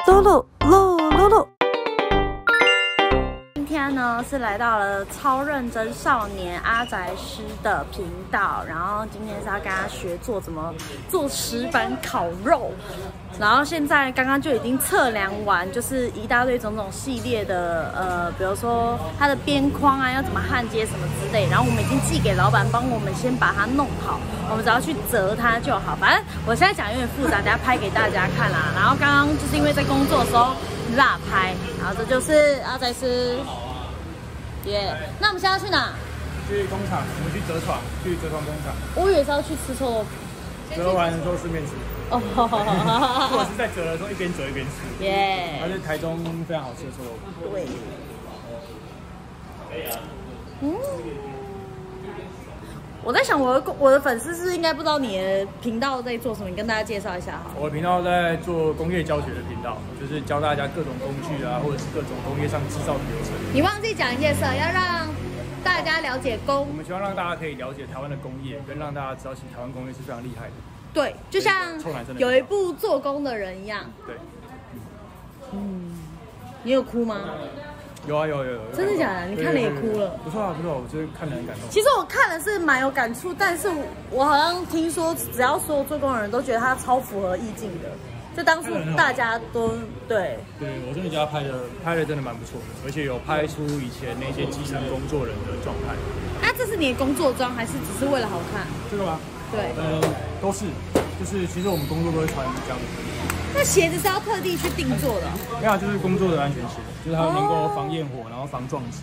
露露露露露。今天呢是来到了超认真少年阿宅师的频道，然后今天是要跟他学做怎么做石板烤肉。然后现在刚刚就已经测量完，就是一大堆种种系列的比如说它的边框啊要怎么焊接什么之类，然后我们已经寄给老板帮我们先把它弄好，我们只要去折它就好。反正我现在讲有点复杂，等下拍给大家看啦。然后刚刚就是因为在工作的时候没办法拍，然后这就是阿宅师。耶，那我们现在要去哪？去工厂，我们去折床，去折床工厂。我以为是要去吃臭豆腐。折完之后顺便吃。哦，或者是在折的时候一边折一边吃。耶，它是台中非常好吃的臭豆腐。对。嗯。我在想我的粉丝是应该不知道你的频道在做什么，你跟大家介绍一下哈。我的频道在做工业教学的频道，就是教大家各种工具啊，或者是各种工业上制造的流程。你忘记讲一件事，要让大家了解工。我们希望让大家可以了解台湾的工业，跟让大家知道其实台湾工业是非常厉害的。对，就像有一部做工的人一样。对。嗯，你有哭吗？有啊，真的假的？你看了也哭了？不错啊，不错，我真的看了很感动。其实我看了是蛮有感触，但是我好像听说，只要所有做工的人都觉得他超符合意境的，就当初大家都对。对，我真的觉得他拍的真的蛮不错的，而且有拍出以前那些基层工作人的状态。那这是你的工作装，还是只是为了好看？这个吗？对，都是，就是其实我们工作都会穿这样的。那鞋子是要特地去定做的？没有，就是工作的安全鞋，就是它能够防焰火，然后防撞击。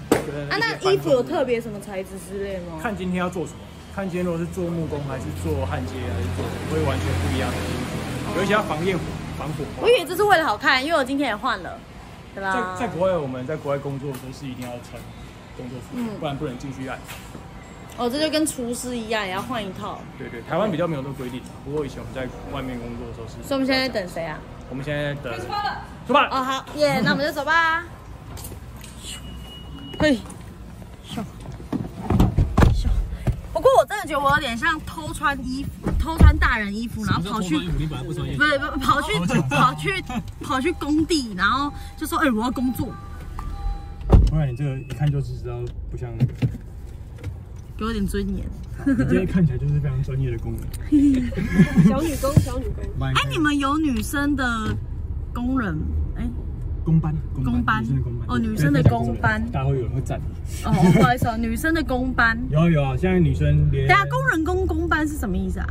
啊，那衣服有特别什么材质之类吗？看今天要做什么，看今天如果是做木工，还是做焊接，还是做会完全不一样的衣服。有一些要防焰火、防火。我以为这是为了好看，因为我今天也换了，对吧？在国外，我们在国外工作的时候是一定要穿工作服，不然不能进去按。哦，这就跟厨师一样，也要换一套。对，台湾比较没有这个规定，不过以前我们在外面工作的时候是。所以我们现在在等谁啊？我们现在等出发了。哦，好耶，那我们就走吧。嘿，不过我真的觉得我有点像偷穿大人衣服，然后跑去，跑去工地，然后就说，我要工作。不然你这个一看就知道不像那个。给我点尊严。你今天看起来就是非常专业的工人。小女工。你们有女生的工人？工班。哦，女生的工班。大家会有人会站。哦，不好意思哦，女生的工班。有啊，现在女生连。等下，工人工班是什么意思啊？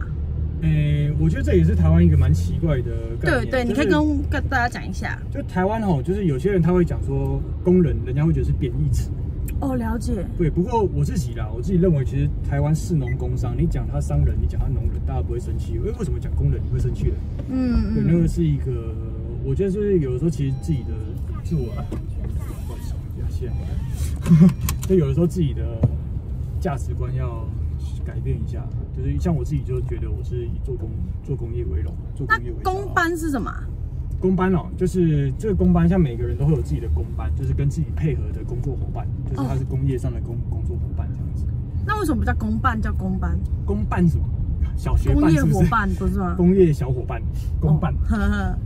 我觉得这也是台湾一个蛮奇怪的概念。对，你可以跟大家讲一下。就台湾就是有些人他会讲说工人，人家会觉得是贬义词。哦，了解。对，不过我自己认为，其实台湾士农工商，你讲他商人，你讲他农人，大家不会生气。为什么讲工人你会生气的？对，那个是一个，我觉得就是有的时候其实自己的自我，不好意思，谢谢。就有的时候自己的价值观要改变一下，就是像我自己就觉得我是以做工业为荣，做工业为。那工班是什么？工班就是这个工班，像每个人都会有自己的工班，就是跟自己配合的工作伙伴，就是他是工业上的工作伙伴这样子。那为什么不叫工班，叫工班？工班什么？小学工业伙伴不是吗？工业小伙伴，工班，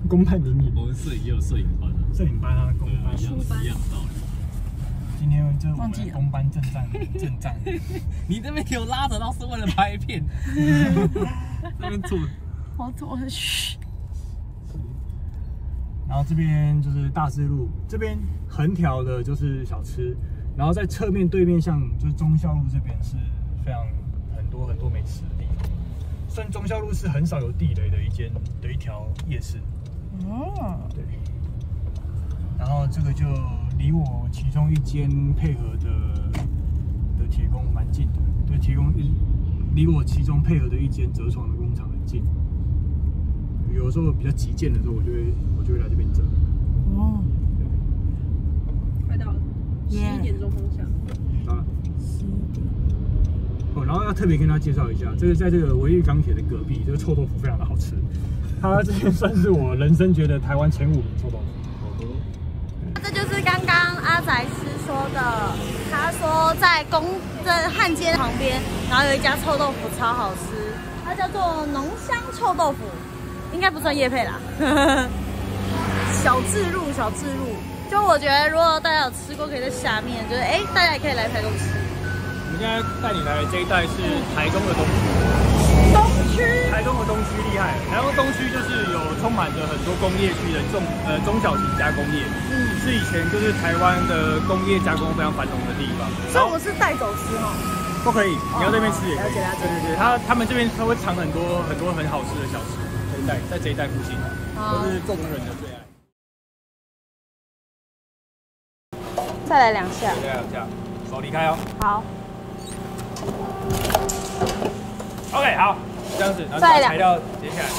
公办民营。我们摄影也有摄影班，摄影班啊，工班一样的道理。今天这我们的工班阵仗，你这边给我拉着，到是为了拍片。那边做，我嘘。然后这边就是大智路，这边横条的就是小吃，然后在侧面对面像就是忠孝路这边是非常很多美食的地方。虽然忠孝路是很少有地雷的一条夜市。对。然后这个就离我其中一间配合的铁工蛮近的，对，铁工离我其中配合的一间折床的工厂很近。有时候比较急件的时候，我就会来这边折。哦，快到了，11点钟方向。到了。11点。哦，然后要特别跟大家介绍一下，这个在这个维玉钢铁的隔壁，这个臭豆腐非常的好吃。它这边算是我人生觉得台湾前5名臭豆腐。这就是刚刚阿宅师说的，他说在焊接旁边，然后有一家臭豆腐超好吃，它叫做浓香臭豆腐。应该不算业配啦，小置入。就我觉得，如果大家有吃过，可以在下面，就是大家也可以来台东吃。我们现在带你来的这一带是台东的东区。台东的东区厉害，台东东区就是有充满着很多工业区的中小型加工业，是以前就是台湾的工业加工非常繁荣的地方。所以我是带走吃哦。都可以，你要这边吃也可以。了解。对，他们这边会藏很多很好吃的小吃，在这一带附近，都是做工人的最爱。再来2下。再来2下，手离开哦。好。OK， 好，这样子，然后把材料接下来。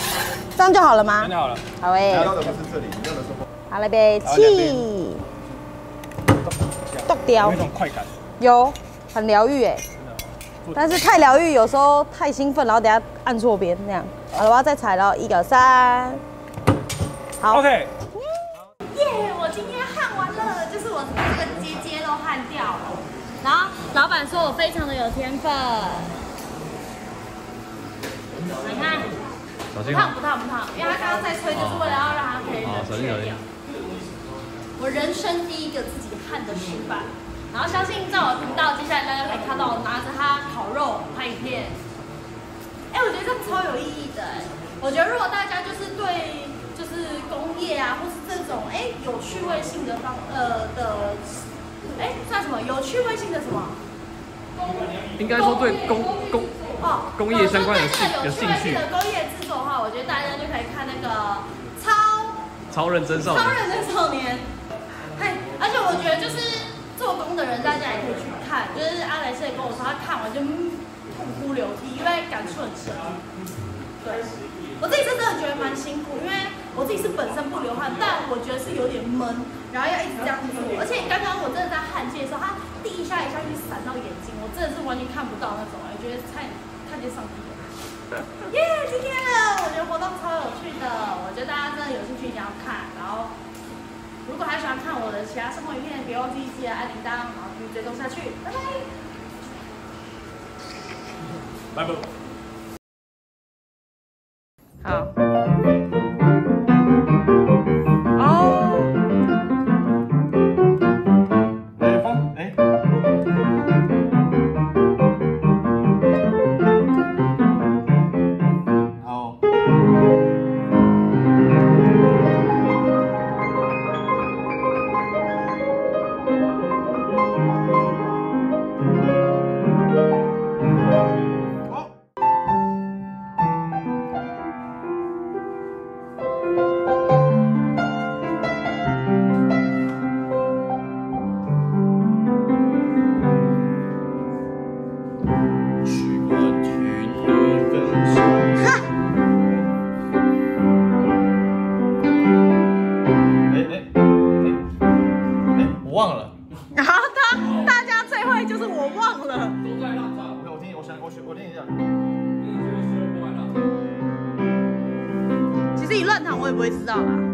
这样就好了吗？这样就好了。好诶。要的不是这里，你要的是后。好了呗，气。剁掉。有一种快感。有，很疗愈哎。但是太疗愈，有时候太兴奋，然后等下按错边那样。好了，我要再踩了，1、2、3。好。OK。我今天焊完了，就是我这个接都焊掉了。然后老板说我非常的有天分。你看，不烫，因为他刚刚在吹，就是为了要让它可以吹掉。我人生第一个自己焊的石板。然后相信在我频道，接下来大家可以看到我拿着它烤肉拍影片。我觉得这样超有意义的。我觉得如果大家就是对就是工业啊，或是这种有趣味性的算什么？有趣味性的什么？应该说对工业相关有兴趣的工业制作的话，我觉得大家就可以看那个超认真少年。而且我觉得就是做工的人，大家也可以去看。就是阿莱斯也跟我说，他看完就痛哭流涕，因为感触很深。对，我自己是真的觉得蛮辛苦，因为我自己是本身不流汗，但我觉得是有点闷，然后要一直这样做。而且刚刚我真的在焊接的时候，它第一下去闪到眼睛，我真的是完全看不到那种，我觉得看见上帝了。今天我觉得活动超有趣的，我觉得大家真的有兴趣一定要看。然后，如果还喜欢看我的其他生活影片，别忘记记得按铃铛，然后继续追踪下去。拜拜。拜拜。好。忘了。然后大家最会就是我忘了。我听一下。其实你乱弹我也不会知道啦。